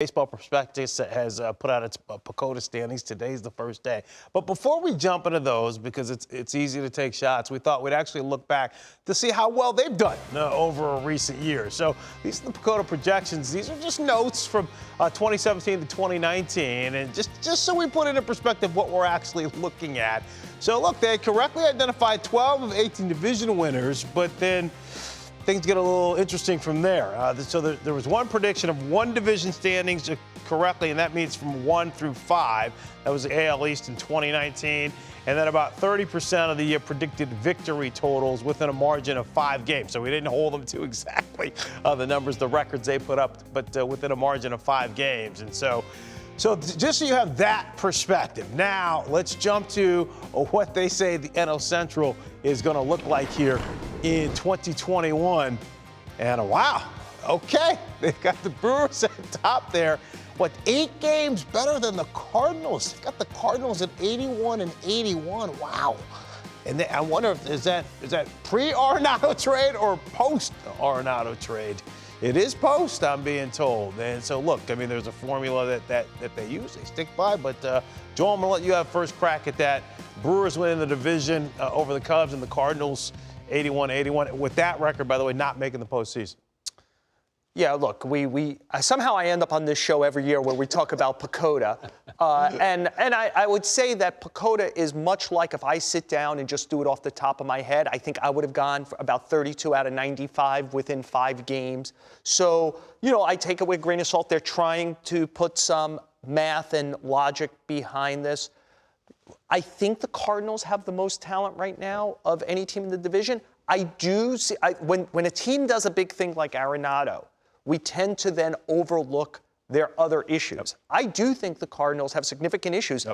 Baseball Prospectus has put out its PECOTA standings. Today's the first day. But before we jump into those, because it's easy to take shots, we thought we'd actually look back to see how well they've done over recent years. So these are the PECOTA projections. These are just notes from 2017 to 2019. And just so we put into perspective what we're actually looking at. So look, they correctly identified 12 of 18 division winners, but then things get a little interesting from there. So there was one prediction of one division standings correctly, and that means from 1 through 5. That was the AL East in 2019. And then about 30% of the year predicted victory totals within a margin of 5 games. So we didn't hold them to exactly the numbers, the records they put up, but within a margin of 5 games. And so just so you have that perspective. Now, let's jump to what they say the NL Central is going to look like here in 2021. And wow, okay, they've got the Brewers at the top there. What, 8 games better than the Cardinals? They've got the Cardinals at 81 and 81. Wow. And I wonder if is that pre-Arenado trade or post-Arenado trade? It is post, I'm being told. And so, look, I mean, there's a formula that they use, they stick by. But, Joel, I'm going to let you have first crack at that. Brewers winning the division over the Cubs, and the Cardinals 81-81. With that record, by the way, not making the postseason. Yeah, look, somehow I end up on this show every year where we talk about PECOTA. And I would say that PECOTA is much like if I sit down and just do it off the top of my head. I think I would have gone for about 32 out of 95 within 5 games. So, you know, I take it with a grain of salt. They're trying to put some math and logic behind this. I think the Cardinals have the most talent right now of any team in the division. I do see, when a team does a big thing like Arenado, we tend to then overlook their other issues. Yep. I do think the Cardinals have significant issues.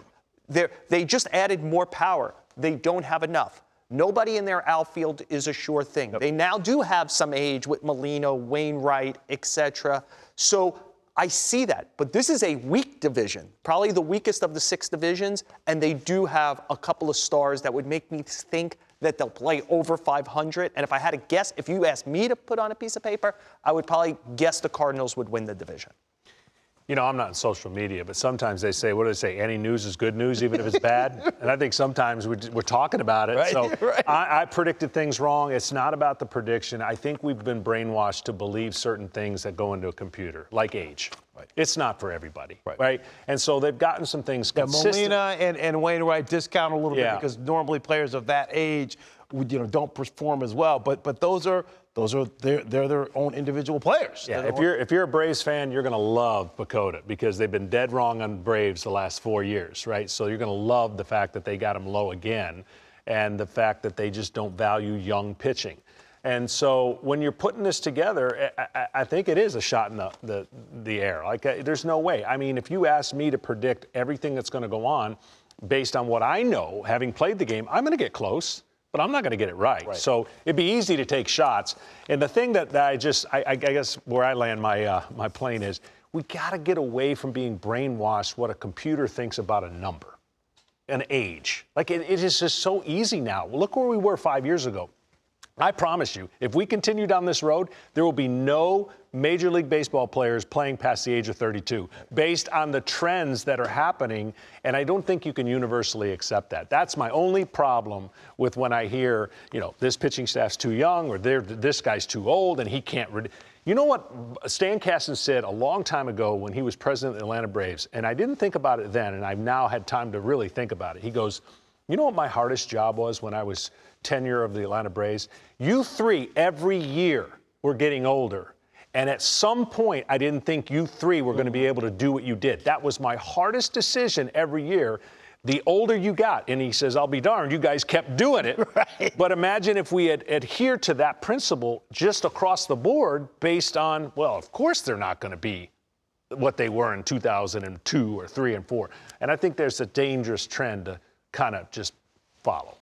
Yep. They just added more power. They don't have enough. Nobody in their outfield is a sure thing. Yep. They now do have some age with Molina, Wainwright, etc. So I see that. But this is a weak division, probably the weakest of the 6 divisions, and they do have a couple of stars that would make me think that they'll play over 500. And if I had to guess, if you asked me to put on a piece of paper, I would probably guess the Cardinals would win the division. You know, I'm not on social media, but sometimes they say, what do they say? Any news is good news, even if it's bad. And I think sometimes we're talking about it. Right, so right. I predicted things wrong. It's not about the prediction. I think we've been brainwashed to believe certain things that go into a computer, like age. Right. It's not for everybody, right? And so they've gotten some things consistent. Molina and Wainwright discount a little bit because normally players of that age, don't perform as well. But those are they're their own individual players. Yeah, if you're a Braves fan, you're going to love PECOTA because they've been dead wrong on Braves the last 4 years, right? So you're going to love the fact that they got them low again, and the fact that they just don't value young pitching. And so when you're putting this together, I think it is a shot in the air. Like, there's no way. I mean, if you ask me to predict everything that's going to go on based on what I know, having played the game, I'm going to get close, but I'm not going to get it right. So it'd be easy to take shots. And the thing that I guess where I land my plane is we got to get away from being brainwashed what a computer thinks about a number, an age. Like, it is just so easy now. Look where we were 5 years ago. I promise you, if we continue down this road, there will be no Major League Baseball players playing past the age of 32 based on the trends that are happening, and I don't think you can universally accept that. That's my only problem with when I hear, this pitching staff's too young or this guy's too old and he can't. You know what Stan Kasten said a long time ago when he was president of the Atlanta Braves, and I didn't think about it then, and I've now had time to really think about it. He goes, you know what my hardest job was when I was tenure of the Atlanta Braves? You 3 every year were getting older. And at some point, I didn't think you 3 were going to be able to do what you did. That was my hardest decision every year. The older you got, and he says, I'll be darned, you guys kept doing it. Right. But imagine if we had adhered to that principle just across the board based on, well, of course they're not going to be what they were in 2002 or 3 and 4. And I think there's a dangerous trend to kind of just follow.